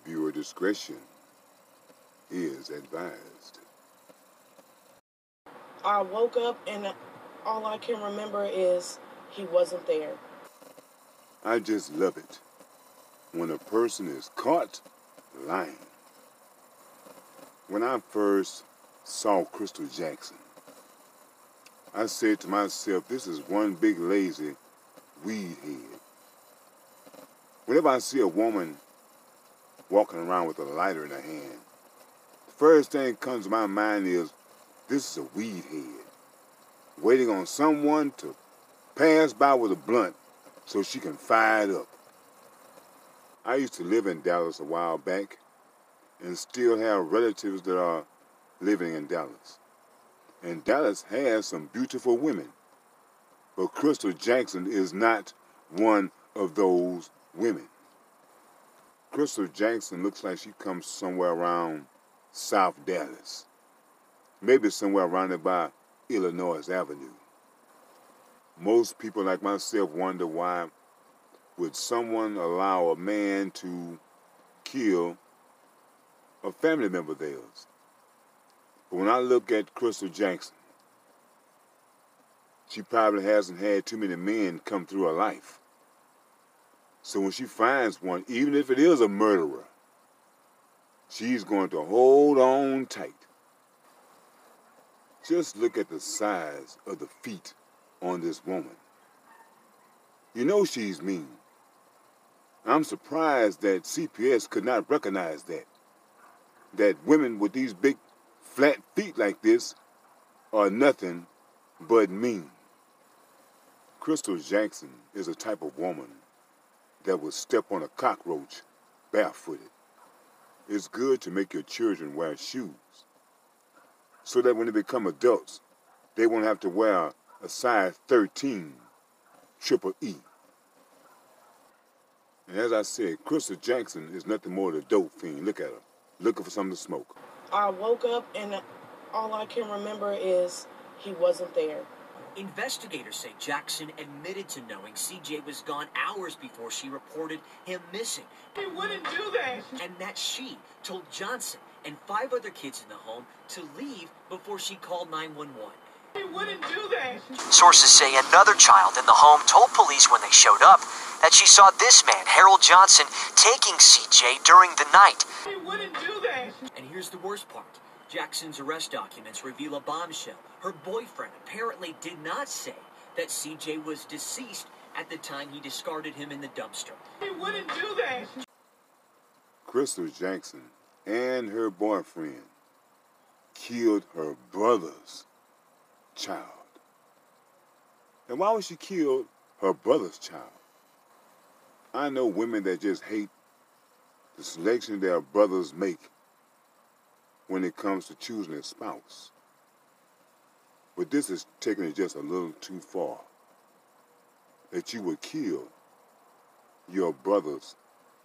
Viewer discretion is advised. I woke up and all I can remember is he wasn't there. I just love it when a person is caught lying. When I first saw Crystal Jackson, I said to myself, this is one big lazy weed head. Whenever I see a woman walking around with a lighter in her hand, the first thing that comes to my mind is, this is a weed head, waiting on someone to pass by with a blunt so she can fire it up. I used to live in Dallas a while back and still have relatives that are living in Dallas. And Dallas has some beautiful women. But Crystal Jackson is not one of those women. Crystal Jackson looks like she comes somewhere around South Dallas. Maybe somewhere around there by Illinois Avenue. Most people like myself wonder why would someone allow a man to kill a family member of theirs. But when I look at Crystal Jackson, she probably hasn't had too many men come through her life. So when she finds one, even if it is a murderer, she's going to hold on tight. Just look at the size of the feet on this woman. You know she's mean. I'm surprised that CPS could not recognize that. That women with these big flat feet like this are nothing but mean. Crystal Jackson is a type of woman that would step on a cockroach barefooted. It's good to make your children wear shoes so that when they become adults, they won't have to wear a size 13 triple E. And as I said, Crystal Jackson is nothing more than a dope fiend. Look at her, looking for something to smoke. I woke up and all I can remember is he wasn't there. Investigators say Jackson admitted to knowing CJ was gone hours before she reported him missing. He wouldn't do that. And that she told Johnson and 5 other kids in the home to leave before she called 911. He wouldn't do that. Sources say another child in the home told police when they showed up that she saw this man, Harold Johnson, taking CJ during the night. He wouldn't do that. And here's the worst part. Jackson's arrest documents reveal a bombshell. Her boyfriend apparently did not say that CJ was deceased at the time he discarded him in the dumpster. He wouldn't do that. Crystal Jackson and her boyfriend killed her brother's child. And why would she kill her brother's child? I know women that just hate the selection their brothers make when it comes to choosing a spouse. But this is taking it just a little too far. That you would kill your brother's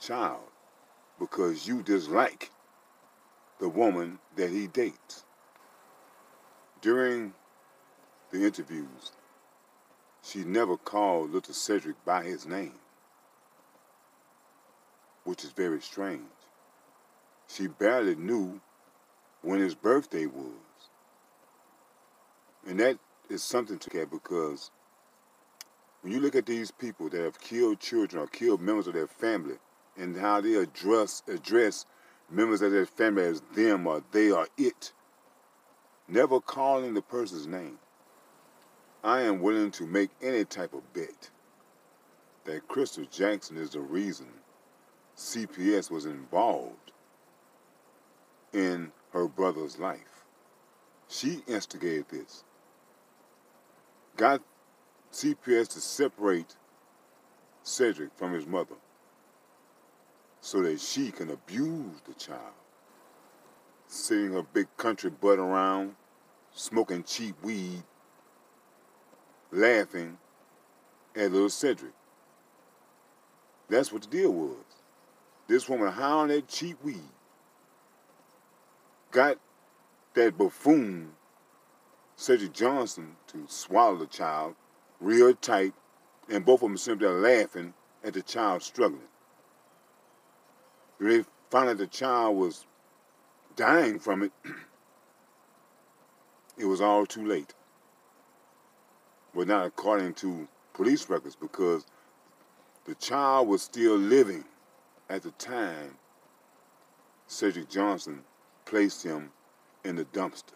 child because you dislike the woman that he dates. During the interviews, she never called little Cedric by his name, which is very strange. She barely knew when his birthday was. And that is something to care because when you look at these people that have killed children or killed members of their family and how they address members of their family as them or they or it, never calling the person's name, I am willing to make any type of bet that Crystal Jackson is the reason CPS was involved in her brother's life. She instigated this. Got CPS to separate Cedric from his mother so that she can abuse the child. Sitting her big country butt around, smoking cheap weed, laughing at little Cedric. That's what the deal was. This woman hounded that cheap weed, got that buffoon, Cedric Johnson, to swallow the child real tight, and both of them simply laughing at the child struggling. They found out the child was dying from it, it was all too late. But not according to police records, because the child was still living at the time Cedric Johnson placed him in the dumpster.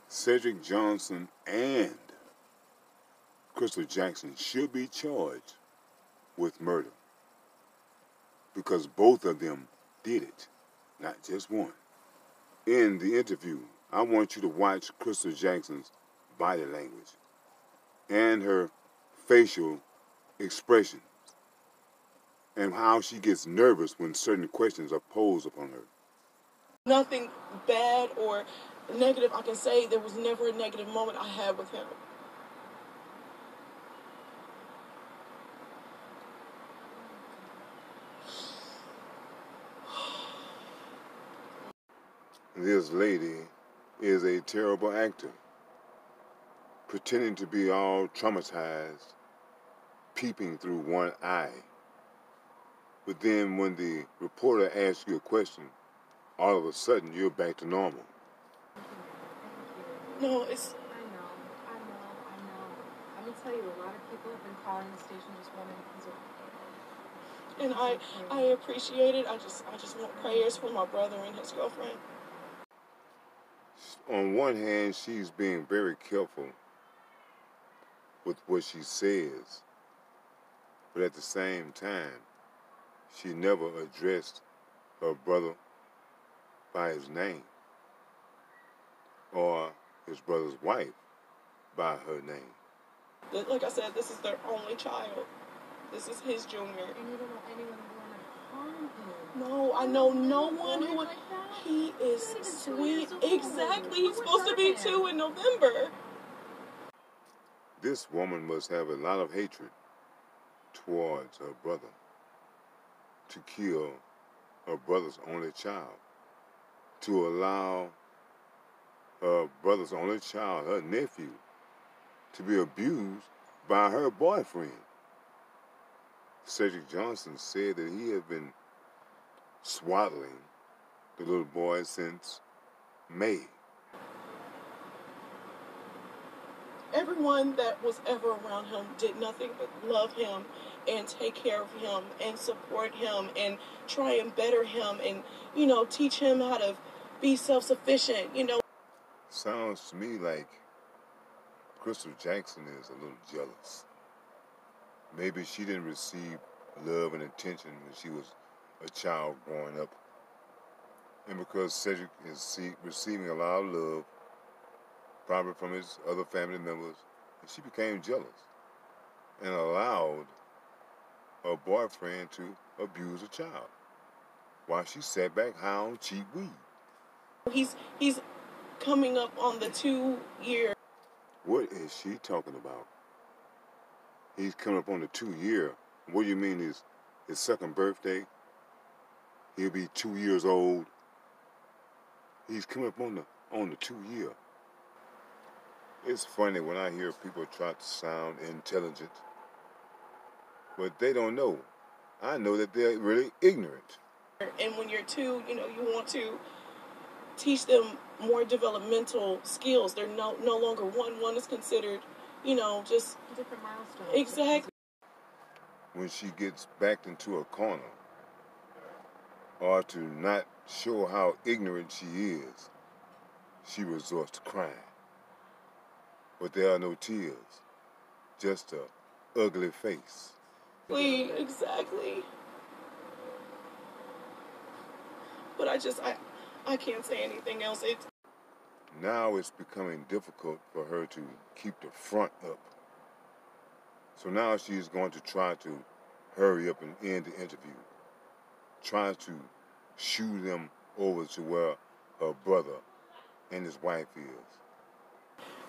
Cedric Johnson and Crystal Jackson should be charged with murder because both of them did it, not just one. In the interview, I want you to watch Crystal Jackson's body language and her facial expressions and how she gets nervous when certain questions are posed upon her. Nothing bad or negative I can say. There was never a negative moment I had with him. This lady is a terrible actor, pretending to be all traumatized, peeping through one eye. But then when the reporter asks you a question, all of a sudden you're back to normal. No, it's... I know. Let me tell you, a lot of people have been calling the station just wanting to. And I appreciate it. I just want prayers for my brother and his girlfriend. On one hand, she's being very careful with what she says, but at the same time, she never addressed her brother by his name or his brother's wife by her name. Like I said, this is their only child. This is his junior. And you don't know anyone who want to harm him. No, I know no one who would. Like that? He is He's not even 2 sweet. years old. Exactly. He's Who would supposed to be hurt him? 2 in November. This woman must have a lot of hatred towards her brother to kill her brother's only child, to allow her brother's only child, her nephew, to be abused by her boyfriend. Cedric Johnson said that he had been swaddling the little boy since May. Everyone that was ever around him did nothing but love him and take care of him and support him and try and better him and, teach him how to be self-sufficient, Sounds to me like Crystal Jackson is a little jealous. Maybe she didn't receive love and attention when she was a child growing up. And because Cedric is receiving a lot of love, probably from his other family members, she became jealous and allowed her boyfriend to abuse a child while she sat back high on cheap weed. He's coming up on the 2-year. What is she talking about? He's coming up on the 2-year. What do you mean his second birthday? He'll be 2 years old. He's coming up on the 2-year. It's funny when I hear people try to sound intelligent, but they don't know. I know that they're really ignorant. And when you're 2, you want to teach them more developmental skills. They're no longer one. One is considered, just Different milestones. exactly. When she gets backed into a corner, or to not show how ignorant she is, she resorts to crying. But there are no tears, just an ugly face. Exactly. But I can't say anything else. Now it's becoming difficult for her to keep the front up. So now she's going to try to hurry up and end the interview. Try to shoo them over to where her brother and his wife is.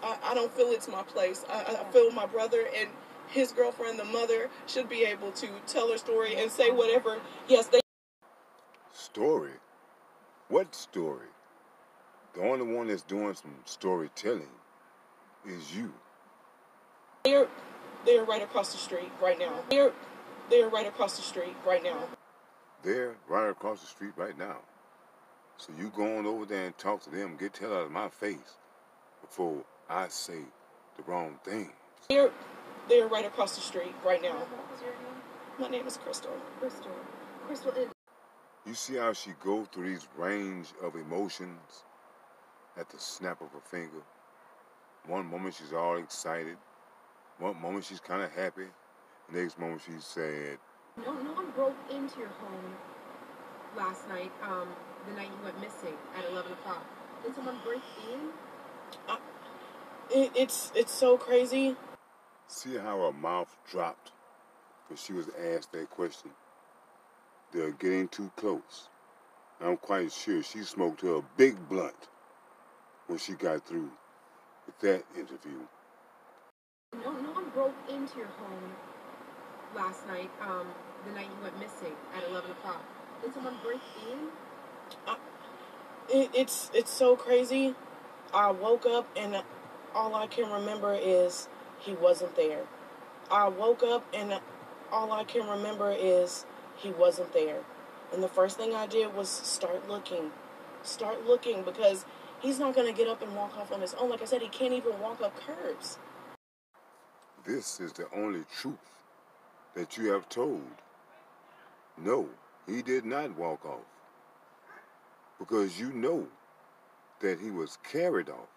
I don't feel it's my place. I feel my brother and his girlfriend, the mother, should be able to tell her story and say whatever. Yes, they... Story? What story? The only one that's doing some storytelling is you. They're right across the street right now. They're right across the street right now. They're right across the street right now. So you go on over there and talk to them, get the hell out of my face before I say the wrong thing. They're right across the street right now. What was your name? My name is Crystal. Crystal. Crystal is. You see how she goes through these range of emotions at the snap of her finger? One moment she's all excited. One moment she's kind of happy. The next moment she's sad. No one broke into your home last night, the night you went missing at 11 o'clock. Did someone break in? It's so crazy. See how her mouth dropped when she was asked that question? They're getting too close. I'm quite sure she smoked her a big blunt when she got through with that interview. No one broke into your home last night, the night you went missing at 11 o'clock. Did someone break in? It's so crazy. I woke up and all I can remember is he wasn't there. I woke up and all I can remember is he wasn't there. And the first thing I did was start looking because he's not going to get up and walk off on his own. Like I said, he can't even walk up curbs. This is the only truth that you have told. No, he did not walk off. Because you know that he was carried off,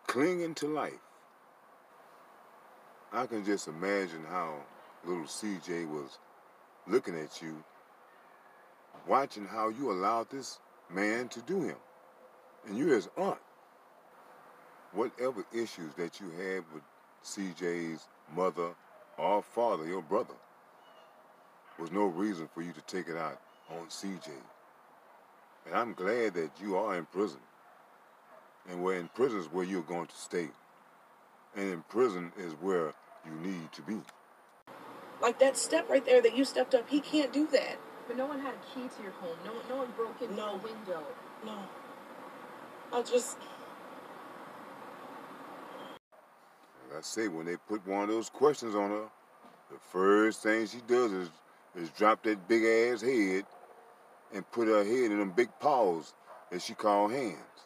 clinging to life. I can just imagine how little CJ was looking at you, watching how you allowed this man to do him. And you're his aunt. Whatever issues that you had with CJ's mother or father, your brother, was no reason for you to take it out on CJ. And I'm glad that you are in prison. And where in prison is where you're going to stay. And in prison is where you need to be. Like that step right there that you stepped up, he can't do that. But no one had a key to your home. No one broke into a window. No. Like I say, when they put one of those questions on her, the first thing she does is drop that big ass head and put her head in them big paws that she call hands.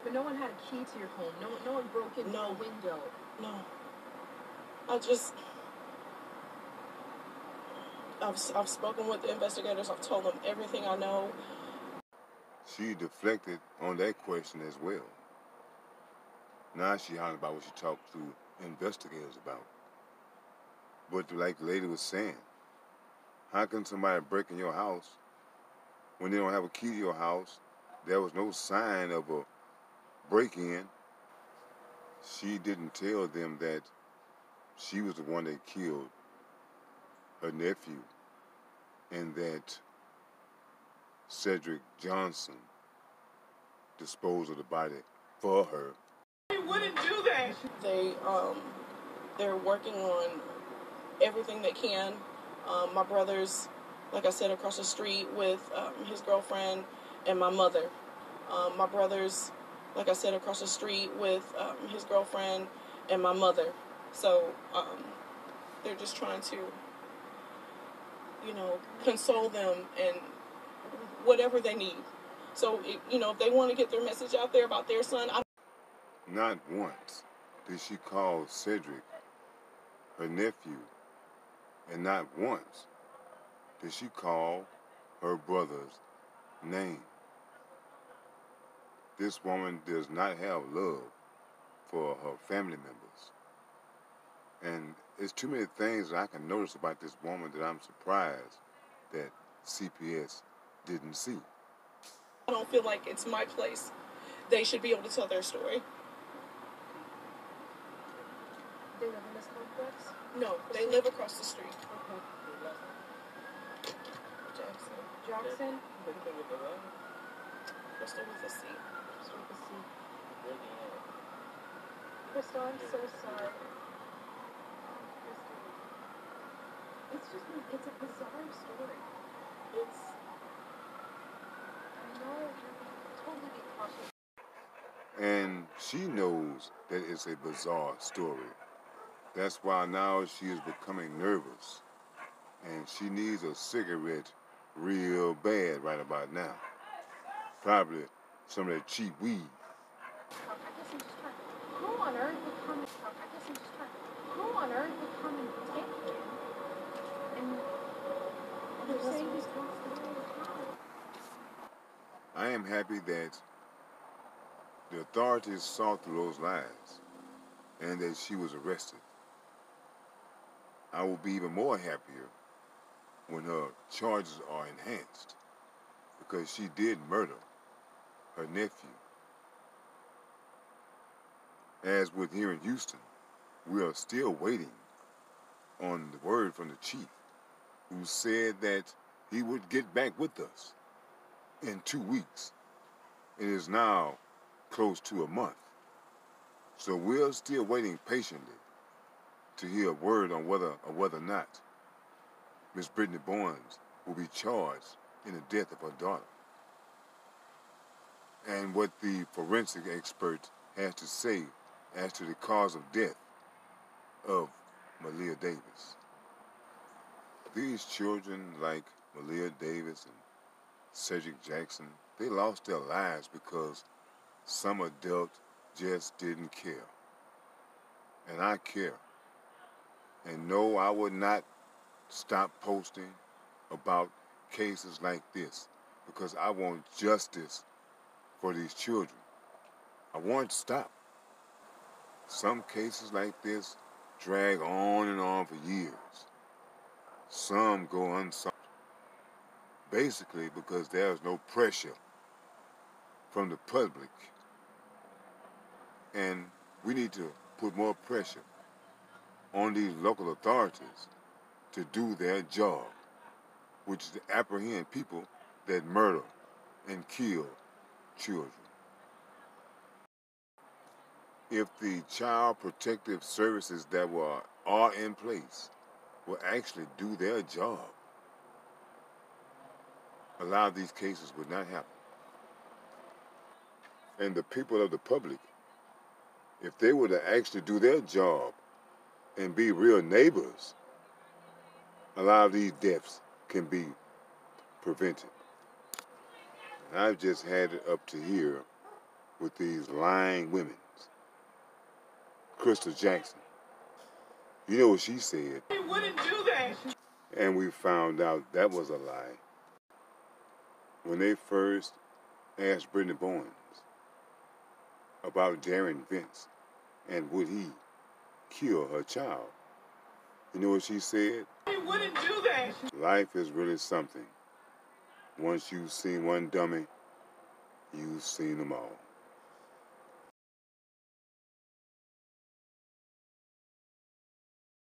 But no one had a key to your home. No one broke into a window. No. I've spoken with the investigators. I've told them everything I know. She deflected on that question as well. Now she hollering about what she talked to investigators about. But like the lady was saying, how can somebody break in your house when they don't have a key to your house? There was no sign of a break-in. She didn't tell them that she was the one that killed her nephew and that Cedric Johnson disposed of the body for her. They wouldn't do that. They're working on everything they can. My brother's, like I said, across the street with his girlfriend and my mother. My brother's, like I said, across the street with his girlfriend and my mother. So they're just trying to, console them and whatever they need. So, if they want to get their message out there about their son, Not once did she call Cedric her nephew, and not once did she call her brother's name. This woman does not have love for her family members. And there's too many things that I can notice about this woman that I'm surprised that CPS didn't see. I don't feel like it's my place. They should be able to tell their story. They live in this complex? No, they live across the street. Okay. Jackson? Crystal with a C. Crystal with a C. Crystal, I'm so sorry. It's a bizarre story. I know you're totally being cautious. And she knows that it's a bizarre story. That's why now she is becoming nervous. And she needs a cigarette real bad right about now. Probably some of that cheap weed. Who on earth would come? Who on earth would come and take him? And you're saying he's I am happy that the authorities saw through those lies and that she was arrested. I will be even more happier when her charges are enhanced because she did murder her nephew. As with here in Houston, we are still waiting on the word from the chief who said that he would get back with us in 2 weeks. It is now close to a month. So we're still waiting patiently to hear a word on whether or not Miss Brittany Barnes will be charged in the death of her daughter. And what the forensic expert has to say as to the cause of death of Malia Davis. These children like Malia Davis and Cedric Jackson, they lost their lives because some adult just didn't care. And I care. And no, I would not stop posting about cases like this because I want justice for these children. I want to stop. Some cases like this drag on and on for years. Some go unsolved. Basically because there's no pressure from the public. And we need to put more pressure on these local authorities to do their job, which is to apprehend people that murder and kill children. If the child protective services that are in place will actually do their job, a lot of these cases would not happen. And the people of the public, if they were to actually do their job and be real neighbors, a lot of these deaths can be prevented. And I've just had it up to here with these lying women. Crystal Jackson, you know what she said? He wouldn't do that. And we found out that was a lie. When they first asked Brittany Barnes about Darren Vince and would he kill her child, you know what she said? He wouldn't do that. Life is really something. Once you've seen one dummy, you've seen them all.